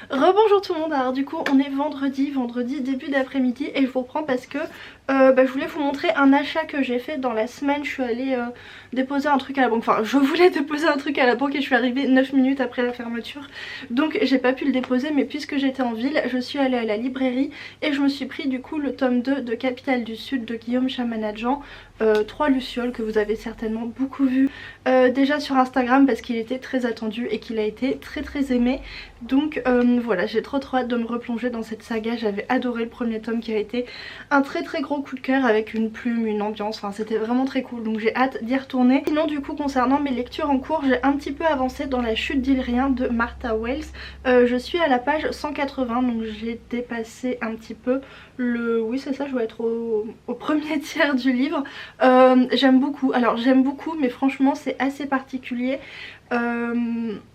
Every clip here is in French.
Rebonjour tout le monde, alors du coup on est vendredi début d'après-midi et je vous reprends parce que je voulais vous montrer un achat que j'ai fait dans la semaine. Je suis allée déposer un truc à la banque, enfin je voulais déposer un truc à la banque et je suis arrivée 9 minutes après la fermeture, donc j'ai pas pu le déposer, mais puisque j'étais en ville je suis allée à la librairie et je me suis pris du coup le tome 2 de Capitale du Sud de Guillaume Chamanadjan, 3 lucioles que vous avez certainement beaucoup vu déjà sur Instagram parce qu'il était très attendu et qu'il a été très aimé. Donc voilà, j'ai trop hâte de me replonger dans cette saga. J'avais adoré le premier tome qui a été un très gros coup de cœur avec une plume, une ambiance, enfin c'était vraiment très cool, donc j'ai hâte d'y retourner. Sinon du coup concernant mes lectures en cours, j'ai un petit peu avancé dans La Chute d'Ilrien de Martha Wells. Je suis à la page 180, donc j'ai dépassé un petit peu le... oui c'est ça, je dois être au premier tiers du livre. J'aime beaucoup, alors j'aime beaucoup mais franchement c'est assez particulier.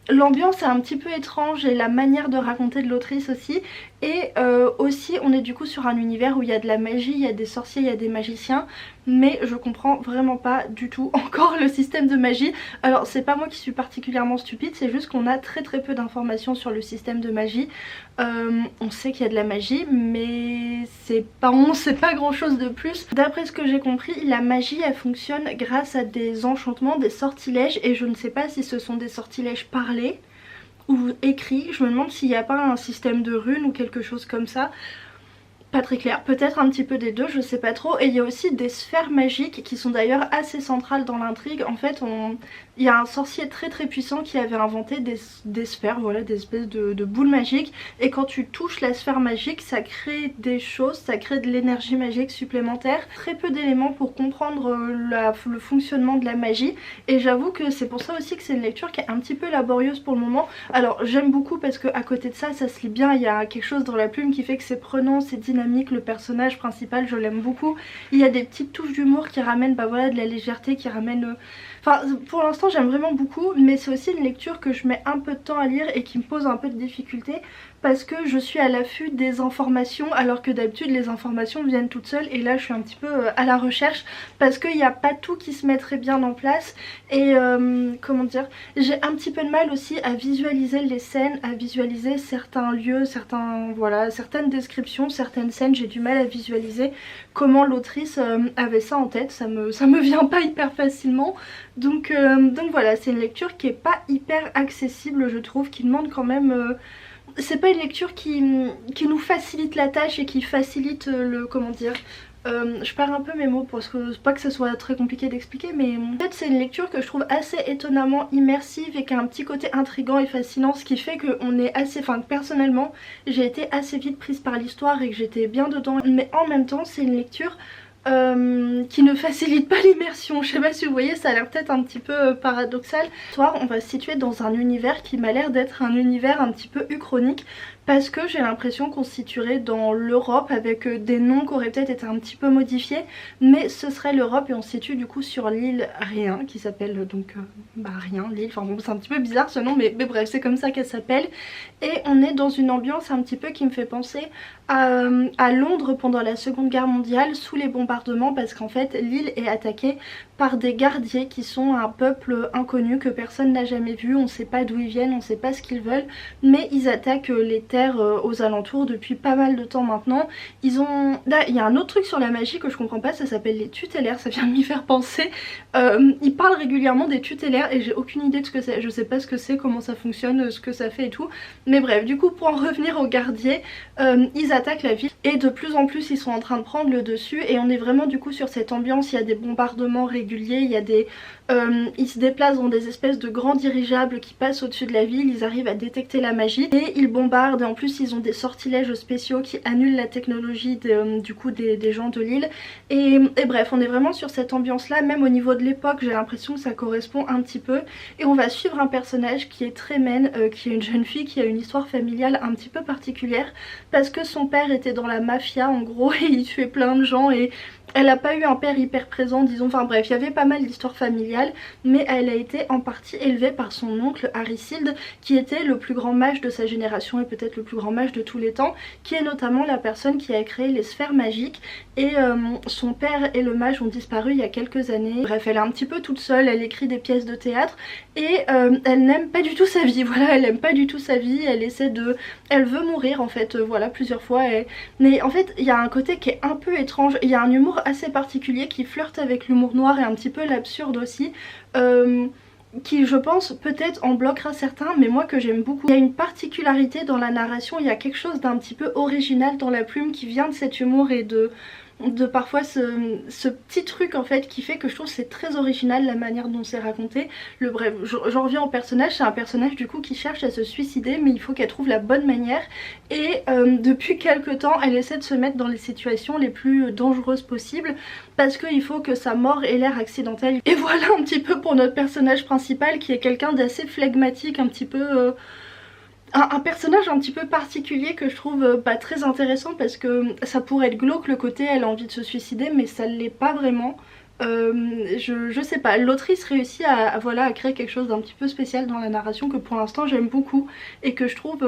L'ambiance est un petit peu étrange et la manière de raconter de l'autrice aussi, et aussi on est du coup sur un univers où il y a de la magie, il y a des sorciers, il y a des magiciens, mais je comprends vraiment pas du tout encore le système de magie. Alors c'est pas moi qui suis particulièrement stupide, c'est juste qu'on a très peu d'informations sur le système de magie. On sait qu'il y a de la magie mais on sait pas grand chose de plus. D'après ce que j'ai compris, la magie elle fonctionne grâce à des enchantements, des sortilèges, et je ne sais pas si ce sont des sortilèges parlés ou écrits. Je me demande s'il n'y a pas un système de runes ou quelque chose comme ça. Pas très clair, peut-être un petit peu des deux, je sais pas trop. Et il y a aussi des sphères magiques qui sont d'ailleurs assez centrales dans l'intrigue. En fait il y a un sorcier très puissant qui avait inventé des sphères, voilà, des espèces de boules magiques. Et quand tu touches la sphère magique, ça crée des choses, ça crée de l'énergie magique supplémentaire. Très peu d'éléments pour comprendre le fonctionnement de la magie. Et j'avoue que c'est pour ça aussi que c'est une lecture qui est un petit peu laborieuse pour le moment. Alors j'aime beaucoup parce que à côté de ça, ça se lit bien. Il y a quelque chose dans la plume qui fait que c'est prenant, c'est dynamique. Le personnage principal je l'aime beaucoup, il y a des petites touches d'humour qui ramènent voilà, de la légèreté, qui ramènent... Enfin pour l'instant j'aime vraiment beaucoup, mais c'est aussi une lecture que je mets un peu de temps à lire et qui me pose un peu de difficulté parce que je suis à l'affût des informations, alors que d'habitude les informations viennent toutes seules, et là je suis un petit peu à la recherche parce qu'il n'y a pas tout qui se met très bien en place. Et comment dire, j'ai un petit peu de mal aussi à visualiser les scènes, à visualiser certains lieux, certaines descriptions, certaines scènes. J'ai du mal à visualiser comment l'autrice avait ça en tête, ça me vient pas hyper facilement. Donc voilà, c'est une lecture qui est pas hyper accessible je trouve, qui demande quand même... c'est pas une lecture qui nous facilite la tâche et qui facilite le... comment dire... je perds un peu mes mots parce que pas que ça soit très compliqué d'expliquer, mais en fait c'est une lecture que je trouve assez étonnamment immersive et qui a un petit côté intriguant et fascinant, ce qui fait qu'on est assez... enfin personnellement j'ai été assez vite prise par l'histoire et que j'étais bien dedans, mais en même temps c'est une lecture qui ne facilite pas l'immersion. Je sais pas si vous voyez, ça a l'air peut-être un petit peu paradoxal. Ce soir on va se situer dans un univers qui m'a l'air d'être un univers un petit peu uchronique, parce que j'ai l'impression qu'on se situerait dans l'Europe avec des noms qui auraient peut-être été un petit peu modifiés, mais ce serait l'Europe et on se situe du coup sur l'île Rien, qui s'appelle donc Rien, l'île, enfin bon c'est un petit peu bizarre ce nom, mais bref c'est comme ça qu'elle s'appelle. Et on est dans une ambiance un petit peu qui me fait penser à Londres pendant la Seconde Guerre mondiale sous les bombardements, parce qu'en fait l'île est attaquée par des gardiers qui sont un peuple inconnu que personne n'a jamais vu, on sait pas d'où ils viennent, on sait pas ce qu'ils veulent, mais ils attaquent les terres aux alentours depuis pas mal de temps maintenant. Ils ont... Là, il y a un autre truc sur la magie que je comprends pas, ça s'appelle les tutélaires, ça vient de m'y faire penser. Ils parlent régulièrement des tutélaires et j'ai aucune idée de ce que c'est, je sais pas ce que c'est, comment ça fonctionne, ce que ça fait et tout. Mais bref, du coup pour en revenir aux gardiers, ils attaquent la ville et de plus en plus ils sont en train de prendre le dessus, et on est vraiment du coup sur cette ambiance, il y a des bombardements réguliers, il y a des... ils se déplacent dans des espèces de grands dirigeables qui passent au-dessus de la ville, ils arrivent à détecter la magie et ils bombardent, et en plus ils ont des sortilèges spéciaux qui annulent la technologie du coup des gens de l'île. Et bref, on est vraiment sur cette ambiance là, même au niveau de l'époque j'ai l'impression que ça correspond un petit peu. Et on va suivre un personnage qui est Trémène, qui est une jeune fille qui a une histoire familiale un petit peu particulière, parce que son père était dans la mafia en gros et il tuait plein de gens, et Elle n'a pas eu un père hyper présent disons, enfin bref il y avait pas mal d'histoires familiales, mais elle a été en partie élevée par son oncle Harisild qui était le plus grand mage de sa génération et peut-être le plus grand mage de tous les temps, qui est notamment la personne qui a créé les sphères magiques et son père et le mage ont disparu il y a quelques années. Bref elle est un petit peu toute seule, elle écrit des pièces de théâtre et elle n'aime pas du tout sa vie, voilà elle aime pas du tout sa vie, elle essaie de... elle veut mourir en fait, voilà plusieurs fois mais en fait il y a un côté qui est un peu étrange, il y a un humour assez particulier qui flirte avec l'humour noir et un petit peu l'absurde aussi, qui je pense peut-être en bloquera certains mais moi que j'aime beaucoup. Il y a une particularité dans la narration, il y a quelque chose d'un petit peu original dans la plume qui vient de cet humour et de parfois ce petit truc en fait qui fait que je trouve c'est très original la manière dont c'est raconté. Bref, j'en reviens au personnage, c'est un personnage du coup qui cherche à se suicider mais il faut qu'elle trouve la bonne manière et depuis quelques temps elle essaie de se mettre dans les situations les plus dangereuses possibles parce qu'il faut que sa mort ait l'air accidentelle. Et voilà un petit peu pour notre personnage principal qui est quelqu'un d'assez flegmatique, un petit peu... un personnage un petit peu particulier que je trouve pas très intéressant parce que ça pourrait être glauque le côté elle a envie de se suicider mais ça l'est pas vraiment. Je sais pas, l'autrice réussit voilà, à créer quelque chose d'un petit peu spécial dans la narration que pour l'instant j'aime beaucoup et que je trouve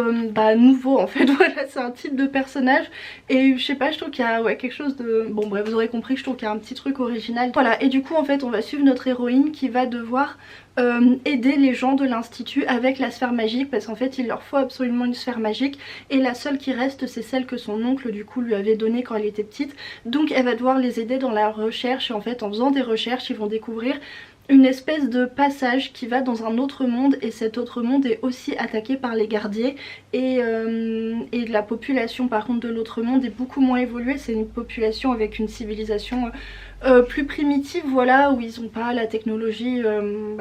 nouveau en fait. Voilà, c'est un type de personnage et je sais pas, je trouve qu'il y a quelque chose de... Bon bref, vous aurez compris, je trouve qu'il y a un petit truc original. Voilà, et du coup en fait on va suivre notre héroïne qui va devoir aider les gens de l'institut avec la sphère magique parce qu'en fait il leur faut absolument une sphère magique et la seule qui reste c'est celle que son oncle du coup lui avait donnée quand elle était petite, donc elle va devoir les aider dans la recherche et en fait en faisant des recherches ils vont découvrir une espèce de passage qui va dans un autre monde et cet autre monde est aussi attaqué par les gardiers et la population par contre de l'autre monde est beaucoup moins évoluée, c'est une population avec une civilisation plus primitive, voilà, où ils ont pas la technologie,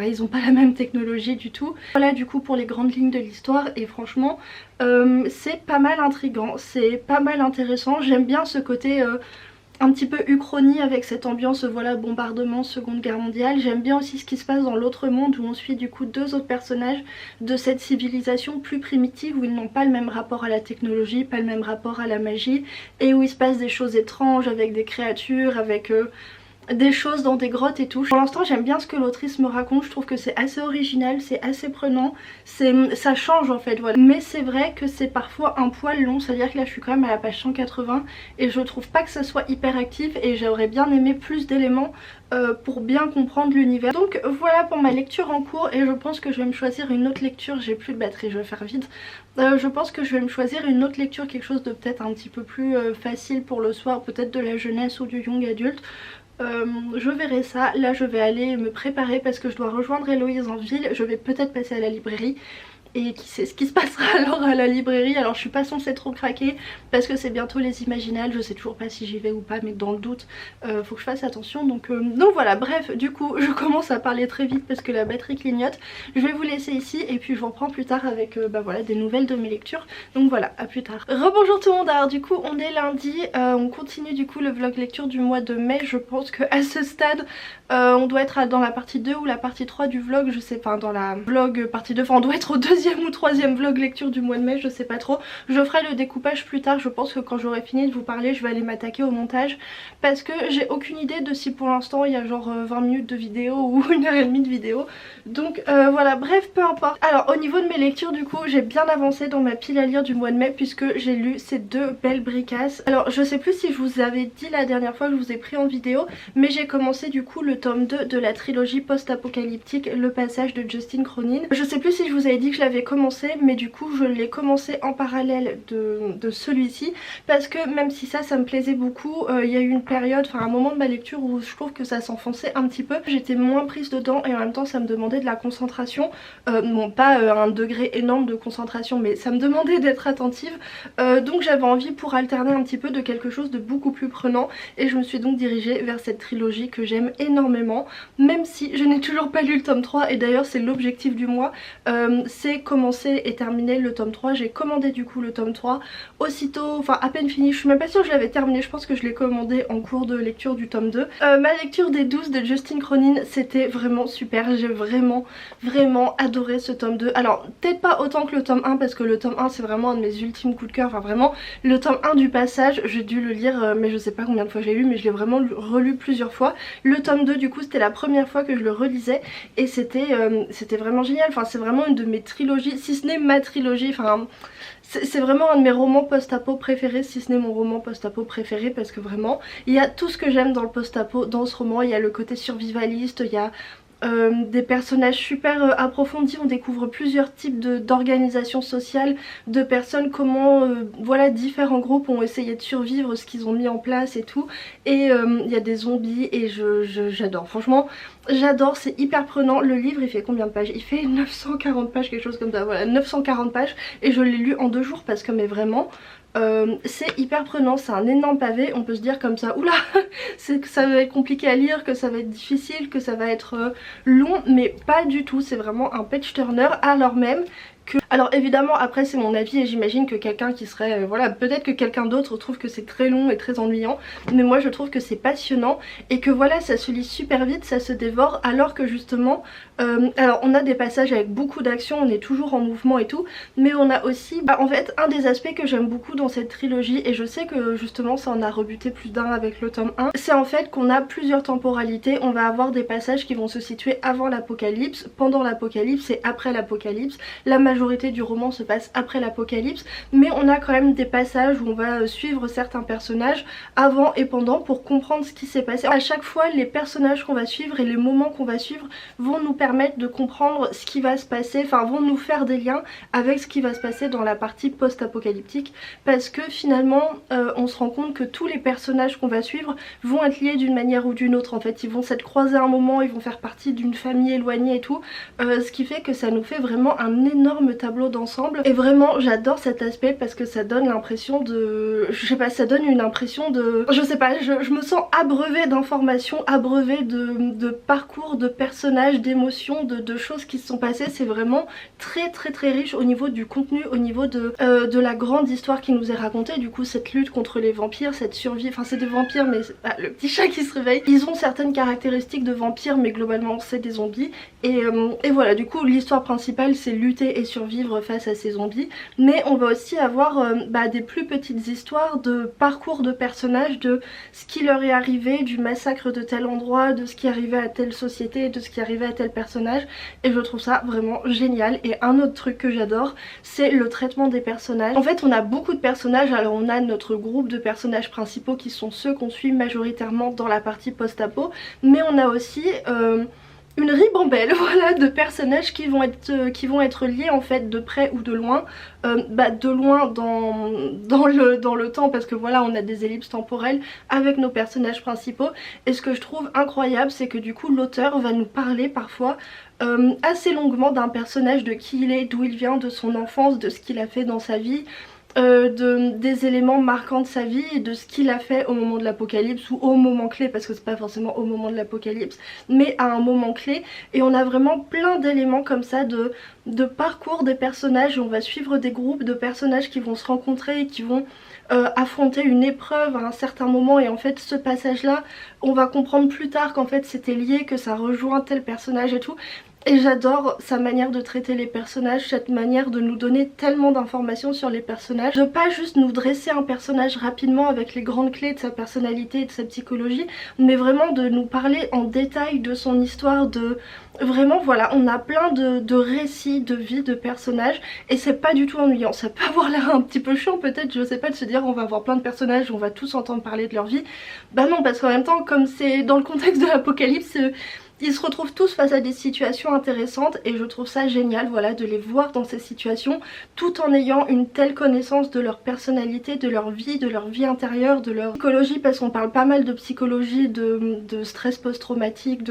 ils ont pas la même technologie du tout. Voilà du coup pour les grandes lignes de l'histoire et franchement c'est pas mal intriguant, c'est pas mal intéressant, j'aime bien ce côté... un petit peu uchronie avec cette ambiance voilà bombardement, seconde guerre mondiale. J'aime bien aussi ce qui se passe dans l'autre monde où on suit du coup deux autres personnages de cette civilisation plus primitive où ils n'ont pas le même rapport à la technologie, pas le même rapport à la magie et où il se passe des choses étranges avec des créatures, avec... des choses dans des grottes et tout. Pour l'instant j'aime bien ce que l'autrice me raconte, je trouve que c'est assez original, c'est assez prenant, ça change en fait voilà. Mais c'est vrai que c'est parfois un poil long, c'est à dire que là je suis quand même à la page 180 et je trouve pas que ça soit hyper actif et j'aurais bien aimé plus d'éléments pour bien comprendre l'univers. Donc voilà pour ma lecture en cours et je pense que je vais me choisir une autre lecture, j'ai plus de batterie, je vais faire vite. Je pense que je vais me choisir une autre lecture, quelque chose de peut-être un petit peu plus facile pour le soir, peut-être de la jeunesse ou du young adulte. Je verrai ça, là je vais aller me préparer parce que je dois rejoindre Héloïse en ville, je vais peut-être passer à la librairie et qui sait ce qui se passera alors à la librairie. Alors je suis pas censée trop craquer parce que c'est bientôt les Imaginales, je sais toujours pas si j'y vais ou pas mais dans le doute faut que je fasse attention donc voilà. Bref du coup je commence à parler très vite parce que la batterie clignote. Je vais vous laisser ici et puis je vous reprends plus tard avec voilà, des nouvelles de mes lectures, donc voilà, à plus tard. Rebonjour tout le monde, alors du coup on est lundi, on continue du coup le vlog lecture du mois de mai. Je pense que à ce stade on doit être dans la partie 2 ou la partie 3 du vlog, je sais pas, dans la vlog partie 2, enfin on doit être au deuxième ou troisième vlog lecture du mois de mai, je sais pas trop. Je ferai le découpage plus tard, je pense que quand j'aurai fini de vous parler je vais aller m'attaquer au montage parce que j'ai aucune idée de si pour l'instant il y a genre 20 minutes de vidéo ou 1h30 de vidéo, donc voilà, bref peu importe. Alors au niveau de mes lectures du coup j'ai bien avancé dans ma pile à lire du mois de mai puisque j'ai lu ces deux belles bricasses. Alors je sais plus si je vous avais dit la dernière fois que je vous ai pris en vidéo mais j'ai commencé du coup le tome 2 de la trilogie post-apocalyptique Le Passage de Justin Cronin. Je sais plus si je vous avais dit que je l'avais commencé mais du coup je l'ai commencé en parallèle de celui-ci parce que même si ça me plaisait beaucoup, il y a eu une période, enfin un moment de ma lecture où je trouve que ça s'enfonçait un petit peu, j'étais moins prise dedans et en même temps ça me demandait de la concentration, bon pas un degré énorme de concentration mais ça me demandait d'être attentive, donc j'avais envie pour alterner un petit peu de quelque chose de beaucoup plus prenant et je me suis donc dirigée vers cette trilogie que j'aime énormément, même si je n'ai toujours pas lu le tome 3 et d'ailleurs c'est l'objectif du mois, c'est commencé et terminé le tome 3. J'ai commandé du coup le tome 3 aussitôt, enfin à peine fini, je suis même pas sûre que je l'avais terminé, je pense que je l'ai commandé en cours de lecture du tome 2. Ma lecture des 12 de Justine Cronin, c'était vraiment super, j'ai vraiment adoré ce tome 2. Alors peut-être pas autant que le tome 1 parce que le tome 1 c'est vraiment un de mes ultimes coups de cœur, enfin vraiment le tome 1 du Passage, j'ai dû le lire mais je sais pas combien de fois j'ai lu, mais je l'ai vraiment relu plusieurs fois. Le tome 2 du coup c'était la première fois que je le relisais et c'était vraiment génial, enfin c'est vraiment une de mes trilogies, si ce n'est ma trilogie, enfin c'est vraiment un de mes romans post-apo préférés, si ce n'est mon roman post-apo préféré, parce que vraiment il y a tout ce que j'aime dans le post-apo dans ce roman. Il y a le côté survivaliste, il y a des personnages super approfondis, on découvre plusieurs types d'organisations sociales, de personnes, comment voilà, différents groupes ont essayé de survivre, ce qu'ils ont mis en place et tout, et il y a des zombies et j'adore, franchement j'adore, c'est hyper prenant. Le livre il fait combien de pages? Il fait 940 pages, quelque chose comme ça, voilà, 940 pages, et je l'ai lu en 2 jours parce que mais vraiment c'est hyper prenant, c'est un énorme pavé. On peut se dire comme ça, oula, c'est que ça va être compliqué à lire, que ça va être difficile, que ça va être long, mais pas du tout, c'est vraiment un page turner, alors même que... Alors évidemment après c'est mon avis et j'imagine que quelqu'un qui serait, voilà, peut-être que quelqu'un d'autre trouve que c'est très long et très ennuyant, mais moi je trouve que c'est passionnant et que voilà, ça se lit super vite, ça se dévore, alors que justement alors on a des passages avec beaucoup d'action, on est toujours en mouvement et tout, mais on a aussi en fait un des aspects que j'aime beaucoup dans cette trilogie, et je sais que justement ça en a rebuté plus d'un avec le tome 1, c'est en fait qu'on a plusieurs temporalités. On va avoir des passages qui vont se situer avant l'apocalypse, pendant l'apocalypse et après l'apocalypse. La majorité du roman se passe après l'apocalypse, mais on a quand même des passages où on va suivre certains personnages avant et pendant pour comprendre ce qui s'est passé. À chaque fois les personnages qu'on va suivre et les moments qu'on va suivre vont nous permettre de comprendre ce qui va se passer, enfin vont nous faire des liens avec ce qui va se passer dans la partie post-apocalyptique, parce que finalement on se rend compte que tous les personnages qu'on va suivre vont être liés d'une manière ou d'une autre. En fait ils vont s'être croisés à un moment, ils vont faire partie d'une famille éloignée et tout, ce qui fait que ça nous fait vraiment un énorme tableau d'ensemble, et vraiment j'adore cet aspect parce que ça donne l'impression de... je sais pas, ça donne une impression de... je sais pas, je me sens abreuvée d'informations, abreuvée de parcours, de personnages, d'émotions, de choses qui se sont passées. C'est vraiment très riche au niveau du contenu, au niveau de la grande histoire qui nous est racontée. Du coup cette lutte contre les vampires, cette survie, enfin c'est des vampires mais le petit chat qui se réveille, ils ont certaines caractéristiques de vampires mais globalement c'est des zombies, et voilà, du coup l'histoire principale c'est lutter et survivre face à ces zombies, mais on va aussi avoir des plus petites histoires de parcours de personnages, de ce qui leur est arrivé, du massacre de tel endroit, de ce qui arrivait à telle société, de ce qui arrivait à tel personnage, et je trouve ça vraiment génial. Et un autre truc que j'adore, c'est le traitement des personnages. En fait on a beaucoup de personnages, alors on a notre groupe de personnages principaux qui sont ceux qu'on suit majoritairement dans la partie post-apo, mais on a aussi une ribambelle voilà, de personnages qui vont être liés en fait de près ou de loin, de loin dans le temps, parce que voilà on a des ellipses temporelles avec nos personnages principaux, et ce que je trouve incroyable c'est que du coup l'auteur va nous parler parfois assez longuement d'un personnage, de qui il est, d'où il vient, de son enfance, de ce qu'il a fait dans sa vie, des éléments marquants de sa vie et de ce qu'il a fait au moment de l'apocalypse, ou au moment clé, parce que c'est pas forcément au moment de l'apocalypse mais à un moment clé, et on a vraiment plein d'éléments comme ça de parcours des personnages. On va suivre des groupes de personnages qui vont se rencontrer et qui vont affronter une épreuve à un certain moment, et en fait ce passage là on va comprendre plus tard qu'en fait c'était lié, que ça rejoint tel personnage et tout. Et j'adore sa manière de traiter les personnages, cette manière de nous donner tellement d'informations sur les personnages, de pas juste nous dresser un personnage rapidement avec les grandes clés de sa personnalité et de sa psychologie, mais vraiment de nous parler en détail de son histoire, de... Vraiment voilà, on a plein de récits, de vie, de personnages, et c'est pas du tout ennuyant. Ça peut avoir l'air un petit peu chiant peut-être, je sais pas, de se dire on va avoir plein de personnages, on va tous entendre parler de leur vie. Bah non, parce qu'en même temps comme c'est dans le contexte de l'apocalypse, ils se retrouvent tous face à des situations intéressantes, et je trouve ça génial voilà, de les voir dans ces situations tout en ayant une telle connaissance de leur personnalité, de leur vie intérieure, de leur psychologie, parce qu'on parle pas mal de psychologie, de stress post-traumatique,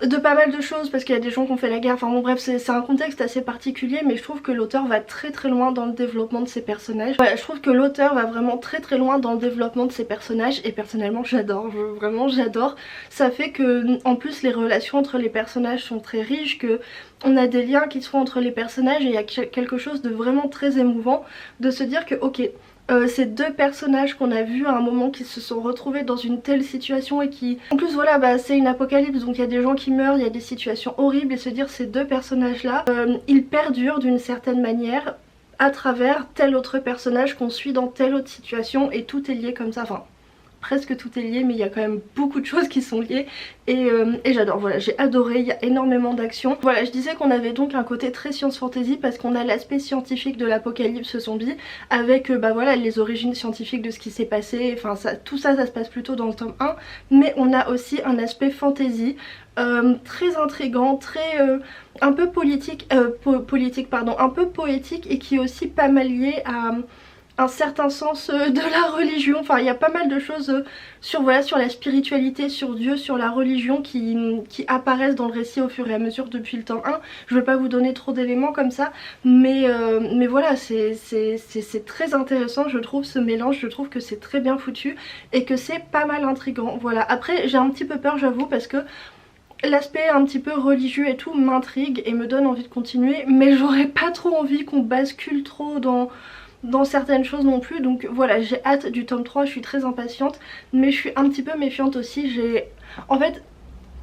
de pas mal de choses parce qu'il y a des gens qui ont fait la guerre, enfin bon bref c'est un contexte assez particulier, mais je trouve que l'auteur va très très loin dans le développement de ses personnages. Voilà, je trouve que l'auteur va vraiment très très loin dans le développement de ses personnages et personnellement j'adore, vraiment j'adore. Ça fait que en plus les relations entre les personnages sont très riches, que on a des liens qui se font entre les personnages et il y a quelque chose de vraiment très émouvant de se dire que ok, ces deux personnages qu'on a vus à un moment qui se sont retrouvés dans une telle situation et qui... En plus voilà, bah, c'est une apocalypse donc il y a des gens qui meurent, il y a des situations horribles et se dire ces deux personnages là, ils perdurent d'une certaine manière à travers tel autre personnage qu'on suit dans telle autre situation et tout est lié comme ça, enfin... Presque tout est lié mais il y a quand même beaucoup de choses qui sont liées et j'adore, voilà, j'ai adoré, il y a énormément d'action. Voilà, je disais qu'on avait donc un côté très science fantasy parce qu'on a l'aspect scientifique de l'apocalypse zombie avec bah voilà les origines scientifiques de ce qui s'est passé, enfin ça, tout ça ça se passe plutôt dans le tome 1, mais on a aussi un aspect fantasy très intriguant, très un peu politique, un peu poétique et qui est aussi pas mal lié à un certain sens de la religion, enfin il y a pas mal de choses sur, voilà, sur la spiritualité, sur Dieu, sur la religion qui apparaissent dans le récit au fur et à mesure depuis le tome 1. Je vais pas vous donner trop d'éléments comme ça, mais voilà, c'est très intéressant je trouve ce mélange, je trouve que c'est très bien foutu et que c'est pas mal intriguant. Voilà, après j'ai un petit peu peur j'avoue parce que l'aspect un petit peu religieux et tout m'intrigue et me donne envie de continuer, mais j'aurais pas trop envie qu'on bascule trop dans certaines choses non plus, donc voilà, j'ai hâte du tome 3, je suis très impatiente mais je suis un petit peu méfiante aussi. En fait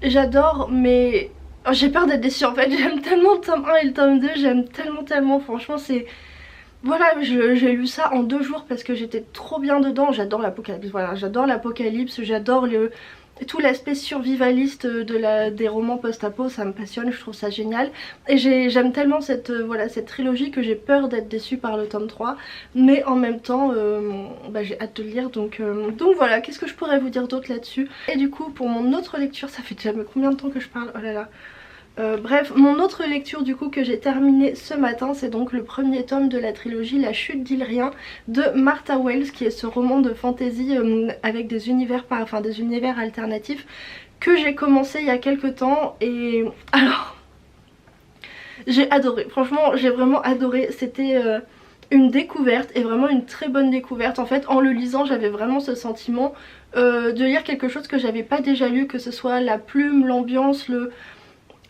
j'adore mais j'ai peur d'être déçue en fait, j'aime tellement le tome 1 et le tome 2, j'aime tellement franchement c'est... Voilà, j'ai lu ça en 2 jours parce que j'étais trop bien dedans, j'adore l'apocalypse, voilà, j'adore l'apocalypse, j'adore tout l'aspect survivaliste des romans post-apo, ça me passionne, je trouve ça génial. Et j'aime tellement voilà, cette trilogie que j'ai peur d'être déçue par le tome 3. Mais en même temps, bah, j'ai hâte de le lire. Donc voilà, qu'est-ce que je pourrais vous dire d'autre là-dessus? Et du coup, pour mon autre lecture, ça fait déjà combien de temps que je parle? Oh là là. Bref, mon autre lecture du coup que j'ai terminée ce matin, c'est donc le premier tome de la trilogie La Chute d'Ilrien de Martha Wells, qui est ce roman de fantasy avec des univers, des univers alternatifs que j'ai commencé il y a quelques temps. Et alors, j'ai adoré, franchement j'ai vraiment adoré, c'était une découverte et vraiment une très bonne découverte. En fait en le lisant j'avais vraiment ce sentiment de lire quelque chose que j'avais pas déjà lu, que ce soit la plume, l'ambiance,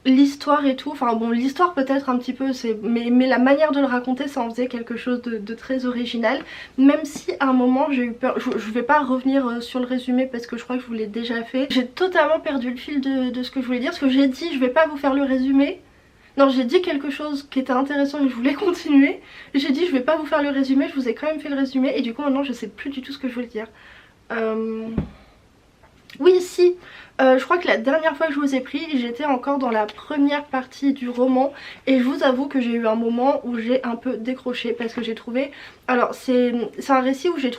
l'histoire et tout, enfin bon l'histoire peut-être un petit peu, mais la manière de le raconter ça en faisait quelque chose de très original, même si à un moment j'ai eu peur, je vais pas revenir sur le résumé parce que je crois que je vous l'ai déjà fait, j'ai totalement perdu le fil de ce que je voulais dire, ce que j'ai dit, je vais pas vous faire le résumé. Non, j'ai dit quelque chose qui était intéressant et je voulais continuer, j'ai dit je vais pas vous faire le résumé, je vous ai quand même fait le résumé et du coup maintenant je sais plus du tout ce que je voulais dire. Oui si, je crois que la dernière fois que je vous ai pris j'étais encore dans la première partie du roman et je vous avoue que j'ai eu un moment où j'ai un peu décroché parce que j'ai trouvé... Alors c'est un récit où j'ai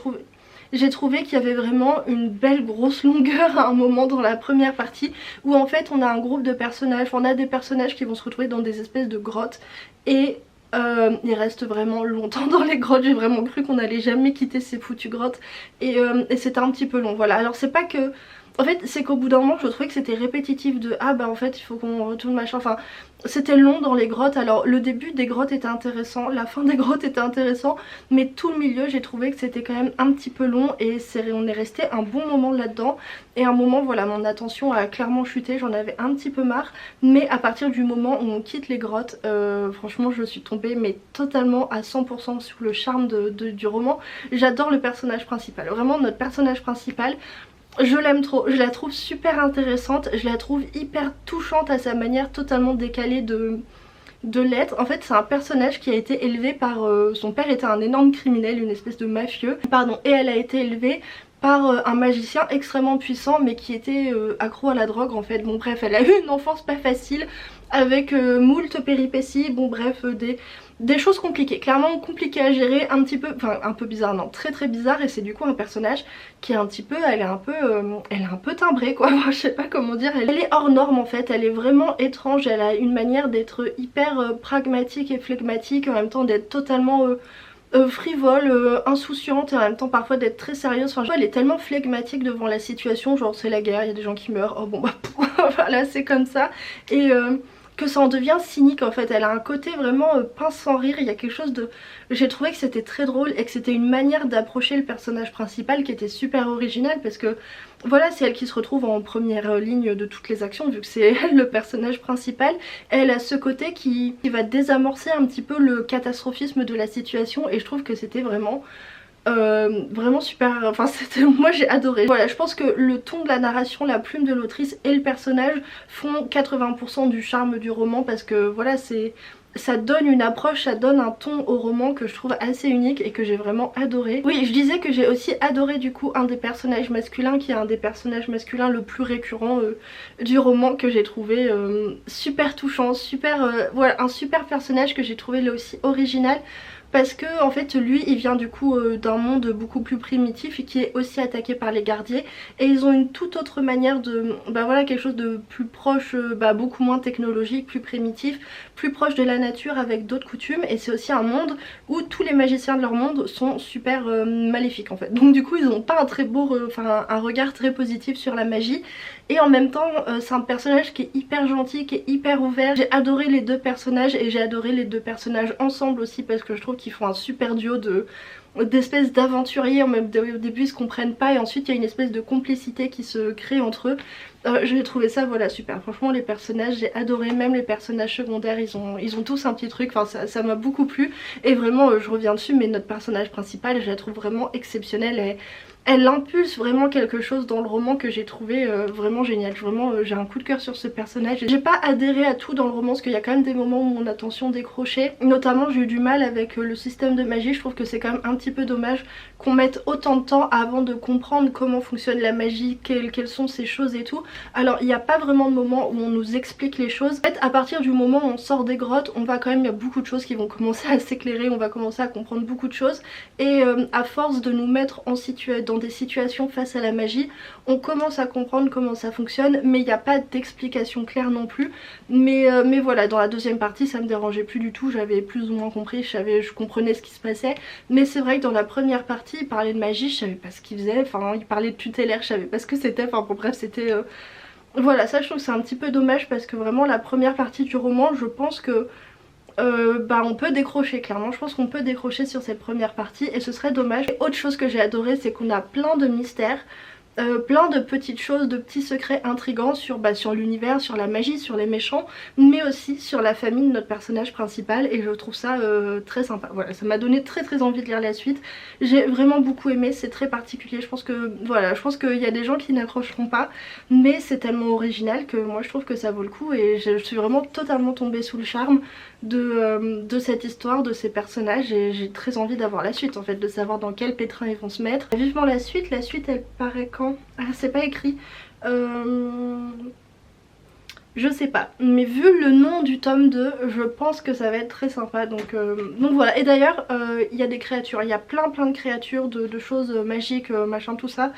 trouvé qu'il y avait vraiment une belle grosse longueur à un moment dans la première partie où en fait on a un groupe de personnages, on a des personnages qui vont se retrouver dans des espèces de grottes et... ils restent vraiment longtemps dans les grottes, j'ai vraiment cru qu'on allait jamais quitter ces foutues grottes et c'était un petit peu long, voilà. Alors c'est pas que... En fait c'est qu'au bout d'un moment je trouvais que c'était répétitif de ah bah en fait il faut qu'on retourne machin, enfin c'était long dans les grottes. Alors le début des grottes était intéressant, la fin des grottes était intéressant, mais tout le milieu j'ai trouvé que c'était quand même un petit peu long et on est resté un bon moment là-dedans. Et à un moment voilà mon attention a clairement chuté, j'en avais un petit peu marre, mais à partir du moment où on quitte les grottes, franchement je suis tombée mais totalement à 100% sur le charme du roman. J'adore le personnage principal, vraiment notre personnage principal. Je l'aime trop, je la trouve super intéressante, je la trouve hyper touchante à sa manière totalement décalée de l'être. En fait c'est un personnage qui a été élevé par... son père était un énorme criminel, une espèce de mafieux, pardon, et elle a été élevée par un magicien extrêmement puissant mais qui était accro à la drogue en fait. Bon bref, elle a eu une enfance pas facile avec moult péripéties, bon bref, des choses compliquées, clairement compliquées à gérer, un petit peu, enfin un peu bizarre, non, très très bizarre. Et c'est du coup un personnage qui est un petit peu, elle est un peu timbrée quoi, je sais pas comment dire, elle est hors norme en fait, elle est vraiment étrange, elle a une manière d'être hyper pragmatique et flegmatique, en même temps d'être totalement... frivole, insouciante et en même temps parfois d'être très sérieuse. Enfin elle est tellement flegmatique devant la situation, genre c'est la guerre, il y a des gens qui meurent, oh bon bah voilà, c'est comme ça. Et que ça en devient cynique en fait. Elle a un côté vraiment pince sans rire. Il y a quelque chose de... J'ai trouvé que c'était très drôle et que c'était une manière d'approcher le personnage principal qui était super originale, parce que voilà, c'est elle qui se retrouve en première ligne de toutes les actions vu que c'est elle le personnage principal. Elle a ce côté qui va désamorcer un petit peu le catastrophisme de la situation, et je trouve que c'était vraiment... vraiment super, enfin c'était, moi j'ai adoré. Voilà, je pense que le ton de la narration, la plume de l'autrice et le personnage font 80% du charme du roman, parce que voilà, ça donne une approche, ça donne un ton au roman que je trouve assez unique et que j'ai vraiment adoré. Oui, je disais que j'ai aussi adoré du coup un des personnages masculins, qui est un des personnages masculins le plus récurrent du roman, que j'ai trouvé super touchant, super, voilà, un super personnage que j'ai trouvé là aussi original. Parce que en fait lui il vient du coup d'un monde beaucoup plus primitif et qui est aussi attaqué par les gardiers, et ils ont une toute autre manière de, bah voilà, quelque chose de plus proche, beaucoup moins technologique, plus primitif, plus proche de la nature avec d'autres coutumes, et c'est aussi un monde où tous les magiciens de leur monde sont super maléfiques en fait. Donc du coup ils n'ont pas un très beau, un regard très positif sur la magie. Et en même temps c'est un personnage qui est hyper gentil, qui est hyper ouvert. J'ai adoré les deux personnages, et j'ai adoré les deux personnages ensemble aussi, parce que je trouve qu'ils font un super duo d'espèces d'aventuriers. Même au début ils se comprennent pas, et ensuite il y a une espèce de complicité qui se crée entre eux. J'ai trouvé ça voilà super, franchement les personnages j'ai adoré, même les personnages secondaires ils ont tous un petit truc, enfin ça m'a beaucoup plu. Et vraiment je reviens dessus, mais notre personnage principal je la trouve vraiment exceptionnelle, et elle impulse vraiment quelque chose dans le roman que j'ai trouvé vraiment génial. Vraiment j'ai un coup de cœur sur ce personnage. J'ai pas adhéré à tout dans le roman parce qu'il y a quand même des moments où mon attention décrochait. Notamment j'ai eu du mal avec le système de magie. Je trouve que c'est quand même un petit peu dommage qu'on mette autant de temps avant de comprendre comment fonctionne la magie, quelles sont ces choses et tout. Alors il n'y a pas vraiment de moment où on nous explique les choses. En fait à partir du moment où on sort des grottes, on va quand même, il y a beaucoup de choses qui vont commencer à s'éclairer, on va commencer à comprendre beaucoup de choses. Et à force de nous mettre dans des situations face à la magie, on commence à comprendre comment ça fonctionne, mais il n'y a pas d'explication claire non plus. Mais voilà, dans la deuxième partie ça me dérangeait plus du tout, j'avais plus ou moins compris, je comprenais ce qui se passait. Mais c'est vrai que dans la première partie il parlait de magie, je savais pas ce qu'il faisait, enfin il parlait de tutélaire, je savais pas ce que c'était, enfin bon bref c'était... Voilà, ça je trouve que c'est un petit peu dommage, parce que vraiment la première partie du roman, je pense que on peut décrocher, clairement je pense qu'on peut décrocher sur cette première partie, et ce serait dommage. Et autre chose que j'ai adoré, c'est qu'on a plein de mystères, plein de petites choses, de petits secrets intrigants sur l'univers, sur la magie, sur les méchants, mais aussi sur la famille de notre personnage principal, et je trouve ça très sympa. Voilà, ça m'a donné très envie de lire la suite. J'ai vraiment beaucoup aimé, c'est très particulier, je pense que voilà, je pense qu'il y a des gens qui n'accrocheront pas, mais c'est tellement original que moi je trouve que ça vaut le coup, et je suis vraiment totalement tombée sous le charme de cette histoire, de ces personnages, et j'ai très envie d'avoir la suite en fait, de savoir dans quel pétrin ils vont se mettre. Vivement la suite elle paraît quand? Ah c'est pas écrit, je sais pas, mais vu le nom du tome 2, je pense que ça va être très sympa, donc voilà. Et d'ailleurs il y a des créatures, il y a plein de créatures, de choses magiques, machin tout ça,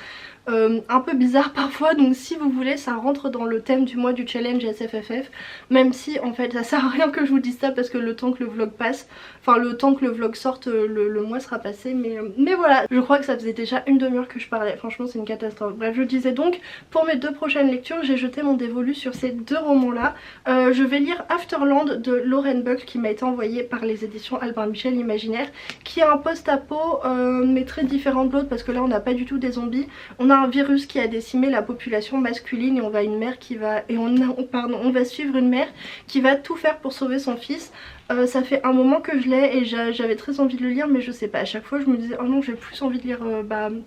un peu bizarre parfois, donc si vous voulez ça rentre dans le thème du mois du challenge SFFF, même si en fait ça sert à rien que je vous dise ça, parce que le temps que le vlog passe, enfin le temps que le vlog sorte, le mois sera passé, mais voilà, je crois que ça faisait déjà une demi-heure que je parlais, franchement c'est une catastrophe. Bref, je disais donc, pour mes deux prochaines lectures j'ai jeté mon dévolu sur ces deux romans là. Je vais lire Afterland de Lauren Buck, qui m'a été envoyé par les éditions Albin Michel Imaginaire, qui est un post-apo mais très différent de l'autre, parce que là on n'a pas du tout des zombies, on a un virus qui a décimé la population masculine, et on va on va suivre une mère qui va tout faire pour sauver son fils. Ça fait un moment que je l'ai, et j'avais très envie de le lire, mais je sais pas, à chaque fois je me disais oh non j'ai plus envie de lire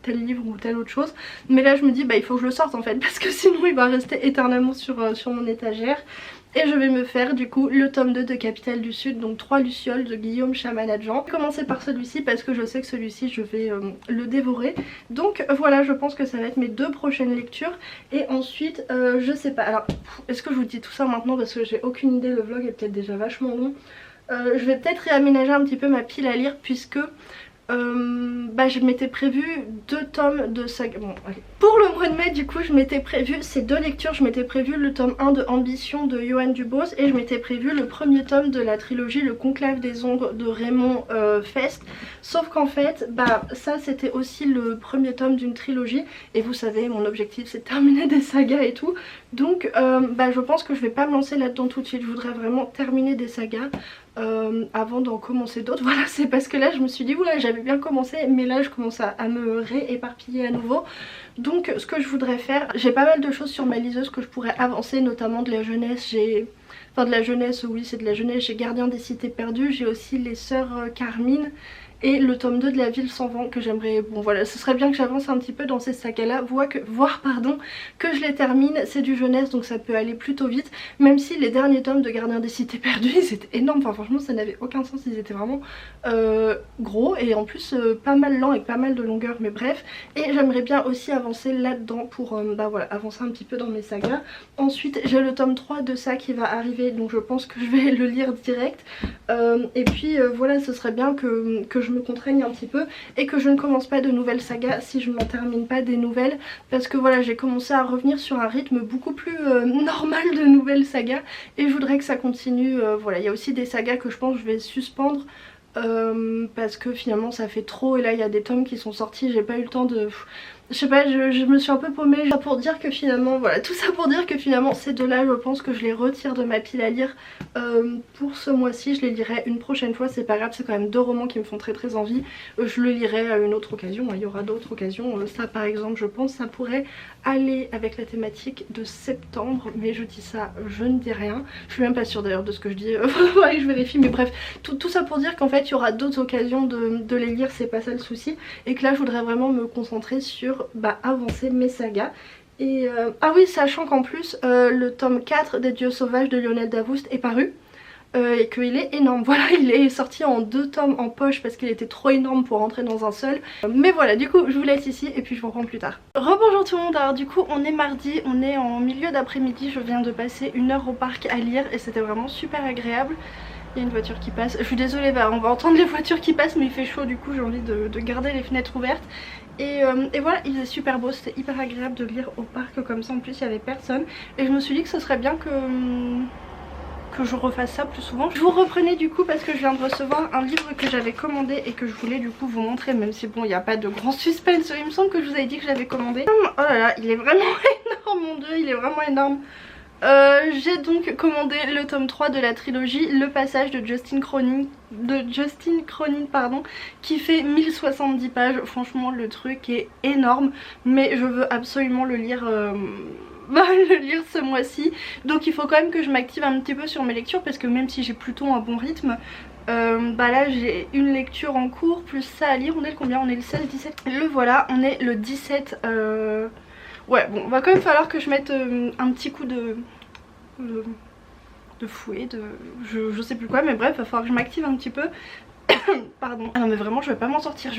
tel livre ou telle autre chose, mais là je me dis il faut que je le sorte en fait, parce que sinon il va rester éternellement sur mon étagère. Et je vais me faire du coup le tome 2 de Capitale du Sud, donc 3 Lucioles de Guillaume Chamanadjan. Je vais commencer par celui-ci parce que je sais que celui-ci je vais le dévorer. Donc voilà, je pense que ça va être mes deux prochaines lectures. Et ensuite je sais pas, alors est-ce que je vous dis tout ça maintenant, parce que j'ai aucune idée, le vlog est peut-être déjà vachement long. Je vais peut-être réaménager un petit peu ma pile à lire, puisque je m'étais prévu 2 tomes de saga. Bon, allez. Pour le mois de mai du coup je m'étais prévu ces 2 lectures. Je m'étais prévu le tome 1 de Ambition de Johan Dubos et je m'étais prévu le premier tome de la trilogie Le Conclave des Ombres de Raymond Fest. Sauf qu'en fait ça c'était aussi le premier tome d'une trilogie et vous savez mon objectif c'est de terminer des sagas et tout. Donc je pense que je vais pas me lancer là-dedans tout de suite. Je voudrais vraiment terminer des sagas avant d'en commencer d'autres. Voilà, c'est parce que là je me suis dit oula j'avais bien commencé mais là je commence à me rééparpiller à nouveau. Donc ce que je voudrais faire, j'ai pas mal de choses sur ma liseuse que je pourrais avancer, notamment de la jeunesse. Enfin de la jeunesse, oui c'est de la jeunesse, j'ai Gardien des Cités Perdues, j'ai aussi les Sœurs Carmine et le tome 2 de La Ville sans vent que j'aimerais... Bon voilà, ce serait bien que j'avance un petit peu dans ces sagas là, voir que je les termine. C'est du jeunesse donc ça peut aller plutôt vite, même si les derniers tomes de Gardien des Cités Perdues c'était énorme, enfin franchement ça n'avait aucun sens, ils étaient vraiment gros et en plus pas mal lents avec pas mal de longueur, mais bref. Et j'aimerais bien aussi avancer là-dedans pour voilà, avancer un petit peu dans mes sagas. Ensuite j'ai le tome 3 de ça qui va arriver, donc je pense que je vais le lire direct. Et puis voilà, ce serait bien que je me contraigne un petit peu et que je ne commence pas de nouvelles sagas si je n'en termine pas des nouvelles, parce que voilà j'ai commencé à revenir sur un rythme beaucoup plus normal de nouvelles sagas et je voudrais que ça continue. Voilà, il y a aussi des sagas que je pense que je vais suspendre parce que finalement ça fait trop et là il y a des tomes qui sont sortis, j'ai pas eu le temps de... Je sais pas, je me suis un peu paumée. Pour dire que finalement, voilà, tout ça pour dire que finalement ces 2 là je pense que je les retire de ma pile à lire pour ce mois-ci. Je les lirai une prochaine fois, c'est pas grave, c'est quand même 2 romans qui me font très envie. Je le lirai à une autre occasion, il y aura d'autres occasions. Ça par exemple je pense ça pourrait aller avec la thématique de septembre, mais je dis ça, je ne dis rien. Je suis même pas sûre d'ailleurs de ce que je dis, je vérifie, mais bref, tout ça pour dire qu'en fait il y aura d'autres occasions de les lire, c'est pas ça le souci. Et que là je voudrais vraiment me concentrer sur avancer mes sagas. Et ah oui, sachant qu'en plus le tome 4 des Dieux Sauvages de Lionel Davoust est paru et qu'il est énorme. Voilà, il est sorti en 2 tomes en poche parce qu'il était trop énorme pour rentrer dans un seul. Mais voilà, du coup je vous laisse ici et puis je vous reprends plus tard. Rebonjour tout le monde, alors du coup on est mardi, on est en milieu d'après-midi, je viens de passer 1 heure au parc à lire et c'était vraiment super agréable. Il y a une voiture qui passe, je suis désolée, on va entendre les voitures qui passent mais il fait chaud, du coup j'ai envie de garder les fenêtres ouvertes. Et voilà, il faisait super beau, c'était hyper agréable de lire au parc comme ça, en plus il n'y avait personne. Et je me suis dit que ce serait bien que je refasse ça plus souvent. Je vous reprenais du coup parce que je viens de recevoir un livre que j'avais commandé et que je voulais du coup vous montrer, même si bon il n'y a pas de grand suspense. Il me semble que je vous avais dit que je l'avais commandé. Oh là là, il est vraiment énorme mon dieu, il est vraiment énorme. J'ai donc commandé le tome 3 de la trilogie Le Passage de Justin Cronin pardon, qui fait 1070 pages. Franchement le truc est énorme, mais je veux absolument le lire ce mois-ci. Donc il faut quand même que je m'active un petit peu sur mes lectures parce que même si j'ai plutôt un bon rythme, là j'ai une lecture en cours plus ça à lire. On est le combien? On est le 16, 17. Le voilà, on est le 17. Ouais bon, va quand même falloir que je mette un petit coup de fouet, je sais plus quoi, mais bref, il va falloir que je m'active un petit peu. Pardon. Ah non mais vraiment je vais pas m'en sortir.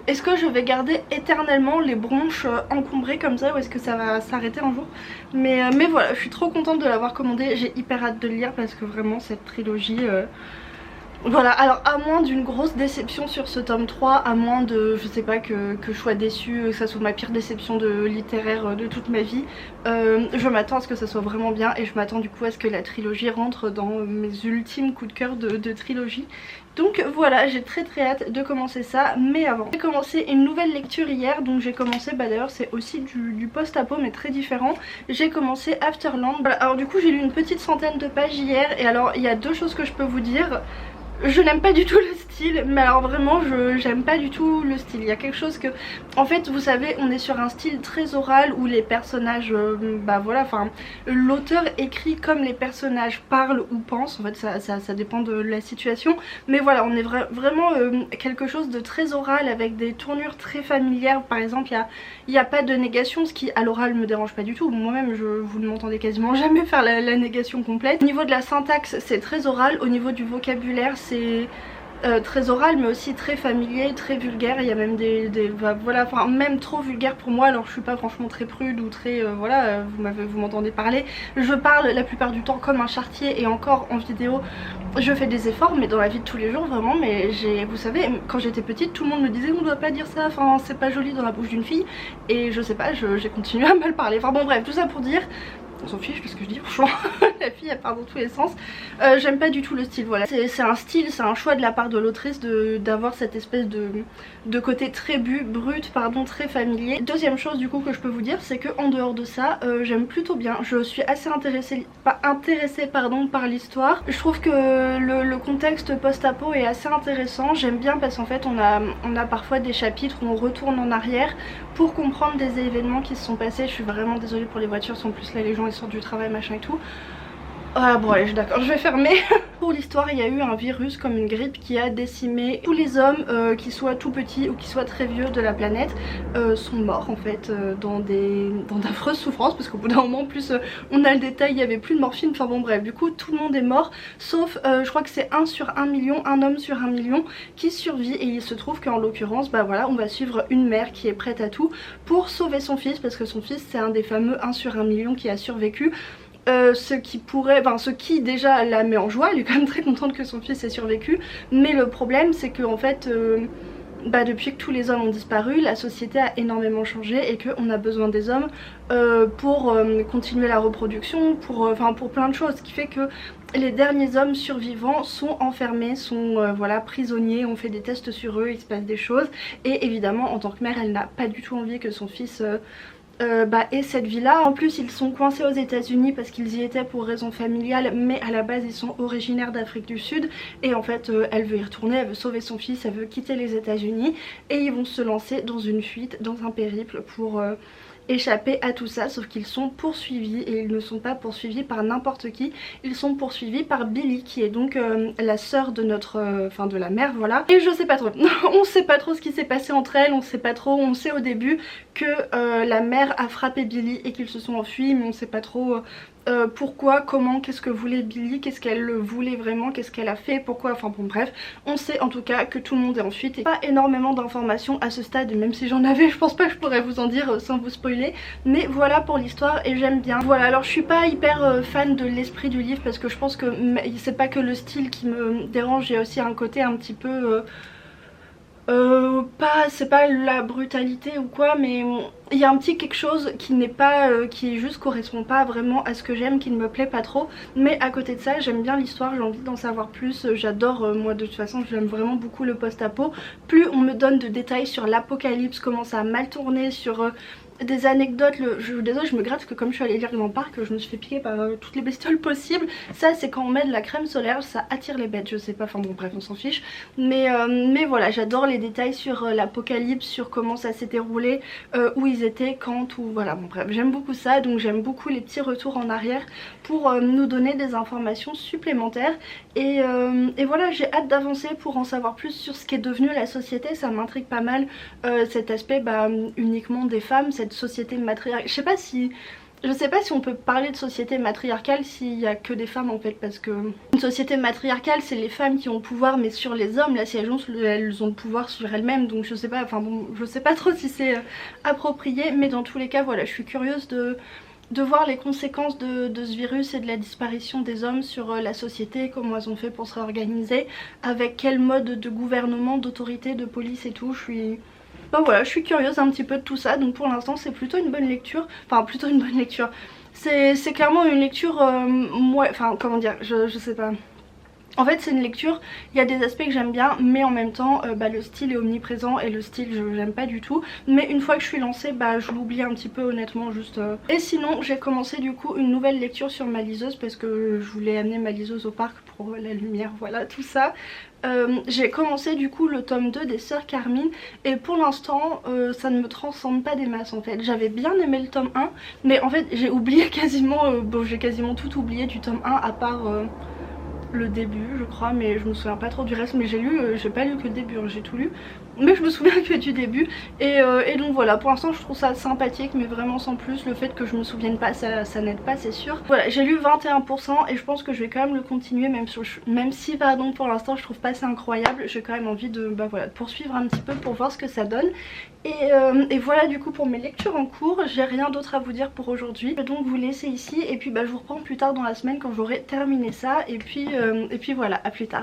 Est-ce que je vais garder éternellement les bronches encombrées comme ça ou est-ce que ça va s'arrêter un jour? Mais voilà, je suis trop contente de l'avoir commandé. J'ai hyper hâte de le lire parce que vraiment cette trilogie... Voilà, alors à moins d'une grosse déception sur ce tome 3, à moins de, je sais pas, que je sois déçue, que ça soit ma pire déception littéraire de toute ma vie, je m'attends à ce que ça soit vraiment bien et je m'attends du coup à ce que la trilogie rentre dans mes ultimes coups de cœur de trilogie. Donc voilà, j'ai très hâte de commencer ça, mais avant, j'ai commencé une nouvelle lecture hier, donc j'ai commencé, d'ailleurs c'est aussi du post-apo mais très différent, j'ai commencé Afterland. Voilà, alors du coup j'ai lu une petite centaine de pages hier et alors il y a 2 choses que je peux vous dire. Je n'aime pas du tout le style, mais alors vraiment j'aime pas du tout le style. Il y a quelque chose que... En fait vous savez on est sur un style très oral où les personnages, voilà, enfin l'auteur écrit comme les personnages parlent ou pensent. En fait ça dépend de la situation. Mais voilà, on est vraiment quelque chose de très oral avec des tournures très familières. Par exemple il n'y a pas de négation, ce qui à l'oral me dérange pas du tout. Moi-même vous ne m'entendez quasiment jamais faire la négation complète. Au niveau de la syntaxe c'est très oral, au niveau du vocabulaire c'est très oral mais aussi très familier, très vulgaire. Il y a même voilà, enfin même trop vulgaire pour moi, alors je suis pas franchement très prude ou très voilà, vous m'entendez parler. Je parle la plupart du temps comme un charretier et encore en vidéo je fais des efforts, mais dans la vie de tous les jours vraiment. Mais vous savez, quand j'étais petite tout le monde me disait on doit pas dire ça, enfin c'est pas joli dans la bouche d'une fille, et je sais pas, j'ai continué à mal parler. Enfin bon bref, tout ça pour dire, on s'en fiche de ce que je dis franchement. La fille elle part dans tous les sens. J'aime pas du tout le style, voilà. C'est un style, c'est un choix de la part de l'autrice d'avoir cette espèce de côté très brut, pardon, très familier. Deuxième chose du coup que je peux vous dire, c'est que en dehors de ça, j'aime plutôt bien. Je suis assez intéressée pardon, par l'histoire. Je trouve que le contexte post-apo est assez intéressant. J'aime bien parce qu'en fait on a parfois des chapitres où on retourne en arrière pour comprendre des événements qui se sont passés. Je suis vraiment désolée pour les voitures, en plus là les gens ils sortent du travail machin et tout. Ah bon allez, d'accord, je vais fermer. Pour l'histoire, il y a eu un virus comme une grippe qui a décimé tous les hommes, qu'ils soient tout petits ou qu'ils soient très vieux de la planète, sont morts en fait dans d'affreuses souffrances, parce qu'au bout d'un moment en plus on a le détail, il n'y avait plus de morphine, enfin bon bref, du coup tout le monde est mort sauf je crois que c'est 1 sur 1 million, un homme sur 1 million qui survit, et il se trouve qu'en l'occurrence bah voilà, on va suivre une mère qui est prête à tout pour sauver son fils, parce que son fils c'est un des fameux 1 sur 1 million qui a survécu. Ce qui déjà la met en joie, elle est quand même très contente que son fils ait survécu, mais le problème c'est que en fait depuis que tous les hommes ont disparu, la société a énormément changé et qu'on a besoin des hommes pour continuer la reproduction, pour plein de choses, ce qui fait que les derniers hommes survivants sont enfermés, sont voilà, prisonniers, on fait des tests sur eux, il se passe des choses, et évidemment en tant que mère elle n'a pas du tout envie que son fils et cette vie là. En plus ils sont coincés aux États-Unis parce qu'ils y étaient pour raison familiale, mais à la base ils sont originaires d'Afrique du Sud, et en fait elle veut y retourner, elle veut sauver son fils, elle veut quitter les États-Unis, et ils vont se lancer dans une fuite, dans un périple pour échapper à tout ça, sauf qu'ils sont poursuivis, et ils ne sont pas poursuivis par n'importe qui, ils sont poursuivis par Billy qui est donc la sœur de notre de la mère, voilà. Et je sais pas trop on sait pas trop ce qui s'est passé entre elles, on sait pas trop, on sait au début que la mère a frappé Billy et qu'ils se sont enfuis, mais on sait pas trop pourquoi, comment, qu'est-ce que voulait Billy, qu'est-ce qu'elle voulait vraiment, qu'est-ce qu'elle a fait, pourquoi, enfin bon bref, on sait en tout cas que tout le monde est en fuite, et pas énormément d'informations à ce stade, même si j'en avais je pense pas que je pourrais vous en dire sans vous spoiler, mais voilà pour l'histoire et j'aime bien. Voilà, alors je suis pas hyper fan de l'esprit du livre parce que je pense que c'est pas que le style qui me dérange, il y a aussi un côté un petit peu c'est pas la brutalité ou quoi, mais il y a un petit quelque chose qui n'est pas qui juste correspond pas vraiment à ce que j'aime, qui ne me plaît pas trop, mais à côté de ça j'aime bien l'histoire, j'ai envie d'en savoir plus, j'adore moi de toute façon, j'aime vraiment beaucoup le post-apo. Plus on me donne de détails sur l'apocalypse, comment ça a mal tourné, sur des anecdotes, désolé je me gratte parce que comme je suis allée lire dans le parc je me suis fait piquer par toutes les bestioles possibles. Ça c'est quand on met de la crème solaire, ça attire les bêtes, je sais pas, enfin bon bref on s'en fiche, mais voilà, j'adore les détails sur l'apocalypse, sur comment ça s'est déroulé, où ils étaient, quand, ou voilà, bon bref j'aime beaucoup ça, donc j'aime beaucoup les petits retours en arrière pour nous donner des informations supplémentaires, et voilà, j'ai hâte d'avancer pour en savoir plus sur ce qu'est devenu la société, ça m'intrigue pas mal cet aspect uniquement des femmes, cette société matriarcale. Je sais pas si on peut parler de société matriarcale s'il y a que des femmes en fait, parce que une société matriarcale c'est les femmes qui ont le pouvoir, mais sur les hommes là si elles ont le pouvoir sur elles-mêmes, donc je sais pas, enfin bon je sais pas trop si c'est approprié, mais dans tous les cas voilà, je suis curieuse de voir les conséquences de ce virus et de la disparition des hommes sur la société, comment elles ont fait pour se réorganiser, avec quel mode de gouvernement, d'autorité, de police et tout. Voilà, je suis curieuse un petit peu de tout ça, donc pour l'instant c'est plutôt une bonne lecture, enfin plutôt une bonne lecture, c'est clairement une lecture, comment dire, je sais pas. En fait c'est une lecture, il y a des aspects que j'aime bien, mais en même temps le style est omniprésent, et le style j'aime pas du tout, mais une fois que je suis lancée je l'oublie un petit peu honnêtement, juste Et sinon j'ai commencé du coup une nouvelle lecture sur ma liseuse, parce que je voulais amener ma liseuse au parc pour la lumière, voilà tout ça. J'ai commencé du coup le tome 2 des sœurs Carmine, et pour l'instant ça ne me transcende pas des masses en fait. J'avais bien aimé le tome 1, mais en fait j'ai oublié quasiment, j'ai quasiment tout oublié du tome 1 à part le début je crois, mais je me souviens pas trop du reste. Mais j'ai pas lu que le début, hein, j'ai tout lu, mais je me souviens que du début. Et donc voilà, pour l'instant je trouve ça sympathique, mais vraiment sans plus. Le fait que je me souvienne pas, ça n'aide pas, c'est sûr. Voilà, j'ai lu 21% et je pense que je vais quand même le continuer, même si pardon, pour l'instant je trouve pas ça incroyable. J'ai quand même envie de, voilà, de poursuivre un petit peu pour voir ce que ça donne. Et voilà du coup pour mes lectures en cours. J'ai rien d'autre à vous dire pour aujourd'hui, je vais donc vous laisser ici et puis je vous reprends plus tard dans la semaine quand j'aurai terminé ça. Et puis voilà, à plus tard.